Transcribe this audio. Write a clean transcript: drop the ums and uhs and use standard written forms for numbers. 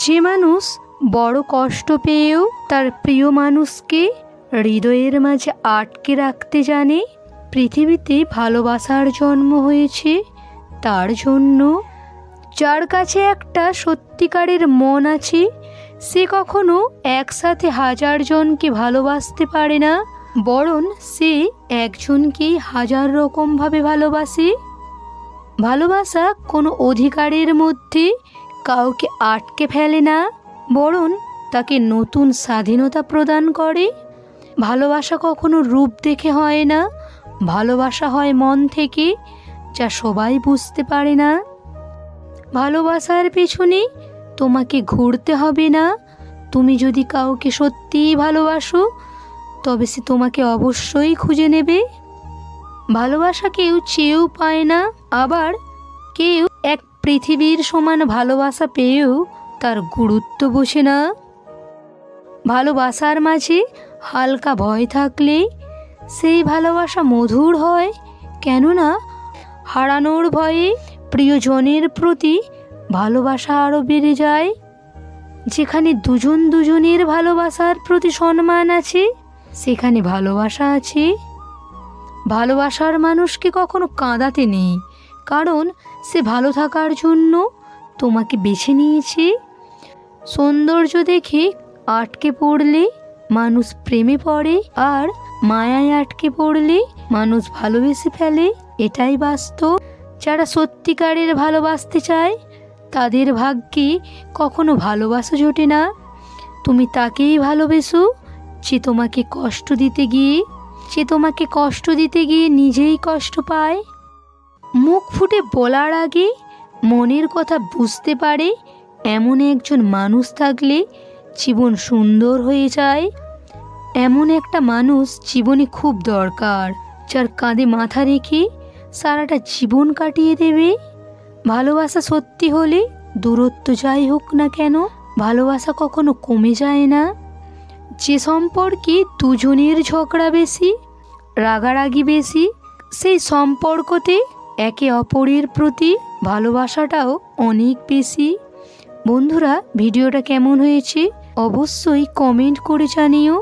যে মানুষ বড় কষ্ট পেয়েও তার প্রিয় মানুষকে হৃদয়ের মাঝে আটকে রাখতে জানে, পৃথিবীতে ভালোবাসার জন্ম হয়েছে তার জন্য। যার কাছে একটা সত্যিকারের মন আছে, সে কখনো একসাথে 1000 জনকে ভালোবাসতে পারে না, বরং সে একজনকেই 1000 রকমভাবে ভালোবাসে। ভালোবাসা কোনো অধিকারের মধ্যে কাউকে আটকে ফেলে না, বরং তাকে নতুন স্বাধীনতা প্রদান করে। ভালোবাসা কখনো রূপ দেখে হয় না, ভালোবাসা হয় মন থেকে, যা সবাই বুঝতে পারে না। ভালোবাসার পেছনে তোমাকে ঘুরতে হবে না। তুমি যদি কাউকে সত্যিই ভালোবাসো, তবে সে তোমাকে অবশ্যই খুঁজে নেবে। ভালোবাসা কেউ চেয়েও পায় না, আবার কেউ এক পৃথিবীর সমান ভালোবাসা পেয়েও তার গুরুত্ব বোঝে না। ভালোবাসার মাঝে হালকা ভয় থাকলে সেই ভালোবাসা মধুর হয়, কেননা হারানোর ভয়ে প্রিয়জনের প্রতি ভালোবাসা আরও বেড়ে যায়। যেখানে দুজন দুজনের ভালোবাসার প্রতি সম্মান আছে, সেখানে ভালোবাসা আছে। ভালোবাসার মানুষকে কখনো কাঁদাতে নেই, কারণ সে ভালো থাকার জন্য তোমাকে বেছে নিয়েছে। সৌন্দর্য দেখে আটকে পড়লে মানুষ প্রেমে পড়ে, আর মায়ায় আটকে পড়লে মানুষ ভালোবেসে ফেলে, এটাই বাস্তব। যারা সত্যিকারের ভালোবাসতে চায় তাদের ভাগ্যে কখনো ভালোবাসা জোটে না। তুমি তাকেই ভালোবেসো যে তোমাকে কষ্ট দিতে গিয়ে নিজেই কষ্ট পায়। মুখ ফুটে বলার আগে মনের কথা বুঝতে পারে এমন একজন মানুষ থাকলে জীবন সুন্দর হয়ে যায়। এমন একটা মানুষ জীবনে খুব দরকার, যার কাঁধে মাথা রেখে সারাটা জীবন কাটিয়ে দেবে। ভালোবাসা সত্যি হলে দূরত্ব যাই হোক না কেন, ভালোবাসা কখনো কমে যায় না। যে সম্পর্কে দুজনের ঝগড়া বেশি, রাগারাগি বেশি, সেই সম্পর্কতে একে অপরের প্রতি ভালোবাসাটাও অনেক বেশি। বন্ধুরা, ভিডিওটা কেমন হয়েছে অবশ্যই কমেন্ট করে জানিও।